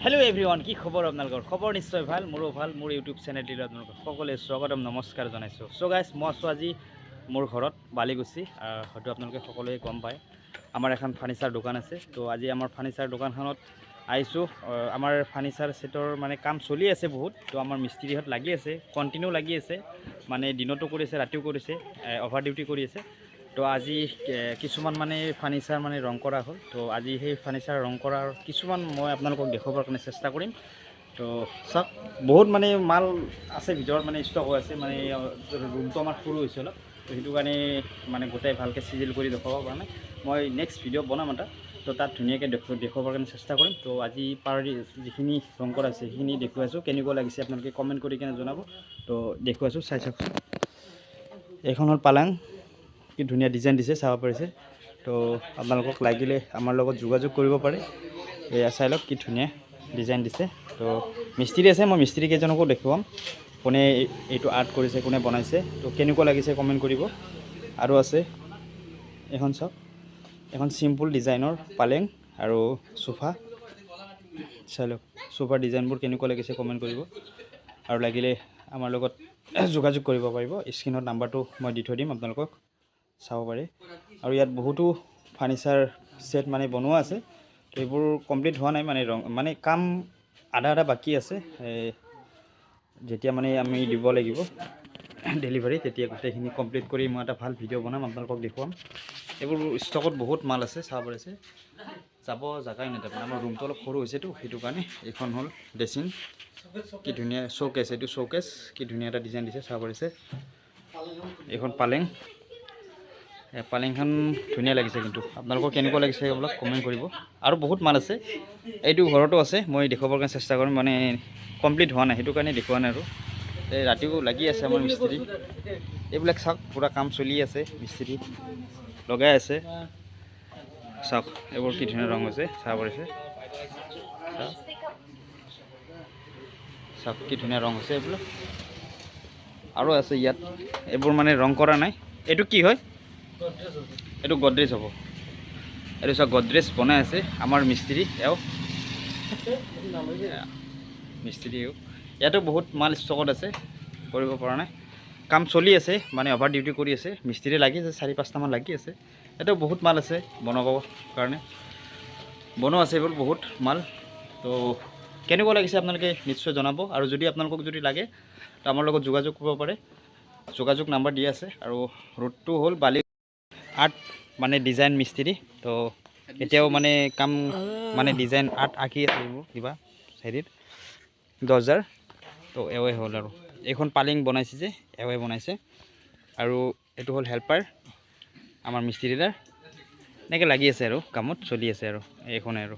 hello everyone কি খবৰ আপোনালোকৰ খবৰ নিশ্চয় ভাল মোৰো ভাল মোৰ ইউটিউব চেনেলটিত আপোনালোকক সকলোৱে স্বাগতম নমস্কাৰ জনাইছোঁ সো গাইস মই আছোঁ আজি মোৰ ঘৰত বালিগুচি হয়তো আপোনালোকে সকলোৱে গম পায় আমাৰ এখন ফাৰ্নিচাৰ দোকান আছে তো আজি আমাৰ ফাৰ্নিচাৰ দোকানখনত আহিছোঁ আমাৰ ফাৰ্নিচাৰ সেটৰ মানে কাম চলি আছে বহুত তো আমাৰ মিস্ত্ৰীহত লাগি আছে কন্টিনিউ লাগি আছে মানে দিনতো কৰিছে ৰাতিও কৰিছে অভাৰ ডিউটি কৰি আছে তো আজি কিছুমান মানে ফাৰ্নিচাৰ মানে ৰং কৰা হ'ল তো আজি সেই ফাৰ্নিচাৰ ৰং কৰাৰ কিছুমান মই আপোনালোকক দেখাবৰ কাৰণে চেষ্টা কৰিম তো চাওক বহুত মানে মাল আছে ভিতৰত মানে ষ্টক হৈ আছে মানে ৰুমটো আমাৰ সৰু হৈছে অলপ তো সেইটো কাৰণে মানে গোটেই ভালকৈ চিজিল কৰি দেখাব পৰা নাই মই নেক্সট ভিডিঅ' বনাম এটা তো তাত ধুনীয়াকৈ দেখুৱাবৰ কাৰণে চেষ্টা কৰিম তো আজি যিখিনি ৰং কৰা আছে সেইখিনি দেখুৱাইছোঁ কেনেকুৱা লাগিছে আপোনালোকে কমেণ্ট কৰি কিনে জনাব তো দেখুৱাইছোঁ চাই চাওক এইখন হ'ল পালাং কি ধুনীয়া ডিজাইন দিছে চাব পাৰিছে তো আপোনালোকক লাগিলে আমাৰ লগত যোগাযোগ কৰিব পাৰে এয়া চাই লওক কি ধুনীয়া ডিজাইন দিছে তো মিস্ত্ৰী আছে মই মিস্ত্ৰী কেইজনকো দেখুৱাম কোনে এইটো আৰ্ট কৰিছে কোনে বনাইছে তো কেনেকুৱা লাগিছে কমেণ্ট কৰিব আৰু আছে এখন চাওক এখন চিম্পল ডিজাইনৰ পালেং আৰু সোফা চাই লওক সোফাৰ ডিজাইনবোৰ কেনেকুৱা লাগিছে কমেণ্ট কৰিব আৰু লাগিলে আমাৰ লগত যোগাযোগ কৰিব পাৰিব স্ক্ৰীনত নাম্বাৰটো মই দি থৈ দিম আপোনালোকক চাব পাৰে আৰু ইয়াত বহুতো ফাৰ্নিচাৰ সেট মানে বনোৱা আছে তো এইবোৰ কমপ্লিট হোৱা নাই মানে ৰং মানে কাম আধা বাকি আছে যেতিয়া মানে আমি দিব লাগিব ডেলিভাৰী তেতিয়া গোটেইখিনি কমপ্লিট কৰি মই এটা ভাল ভিডিঅ' বনাম আপোনালোকক দেখুৱাম এইবোৰ ষ্টকত বহুত মাল আছে চাব পাৰিছে যাব জাগাই নাথাকে আমাৰ ৰুমটো অলপ সৰু হৈছেতো সেইটো কাৰণে এইখন হ'ল ড্ৰেছিং কি ধুনীয়া শ্ব'কেছ এইটো শ্ব'কেছ কি ধুনীয়া এটা ডিজাইন দিছে চাব পাৰিছে এইখন পালেং পালেংখন ধুনীয়া লাগিছে কিন্তু আপোনালোকৰ কেনেকুৱা লাগিছে অলপ কমেণ্ট কৰিব আৰু বহুত মাল আছে এইটো ঘৰতো আছে মই দেখুৱাবৰ কাৰণে চেষ্টা কৰিম মানে কমপ্লিট হোৱা নাই সেইটো কাৰণে দেখুওৱা নাই আৰু ৰাতিও লাগি আছে আমাৰ মিস্ত্ৰী এইবিলাক চাওক পুৰা কাম চলি আছে মিস্ত্ৰী লগাই আছে চাওক এইবোৰ কি ধুনীয়া ৰং হৈছে চাব পাৰিছে চাওক কি ধুনীয়া ৰং হৈছে এইবিলাক আৰু আছে ইয়াত এইবোৰ মানে ৰং কৰা নাই এইটো কি হয় এইটো গডৰেজ হ'ব এইটো চাওক গডৰেজ বনাই আছে আমাৰ মিস্ত্ৰী মিস্ত্ৰী ইয়াতো বহুত মাল ষ্টকত আছে কৰিব পৰা নাই কাম চলি আছে মানে অভাৰ ডিউটি কৰি আছে মিস্ত্ৰী লাগি আছে 4-5টামান লাগি আছে ইয়াতো বহুত মাল আছে বনাব কাৰণে বনোৱা আছে এইবোৰ বহুত মাল তো কেনেকুৱা লাগিছে আপোনালোকে নিশ্চয় জনাব আৰু যদি আপোনালোকক যদি লাগে তো আমাৰ লগত যোগাযোগ কৰিব পাৰে যোগাযোগ নাম্বাৰ দিয়া আছে আৰু ৰোডটো হ'ল বালি আৰ্ট মানে ডিজাইন মিস্ত্ৰী তো এতিয়াও মানে কাম মানে ডিজাইন আৰ্ট আঁকি আছে এইবোৰ কিবা হেৰিত দৰ্জাৰ তো এৱে হ'ল আৰু এইখন পালিং বনাইছে যে এৱে বনাইছে আৰু এইটো হ'ল হেল্পাৰ আমাৰ মিস্ত্ৰীদাৰ এনেকৈ লাগি আছে আৰু কামত চলি আছে আৰু এইখনে আৰু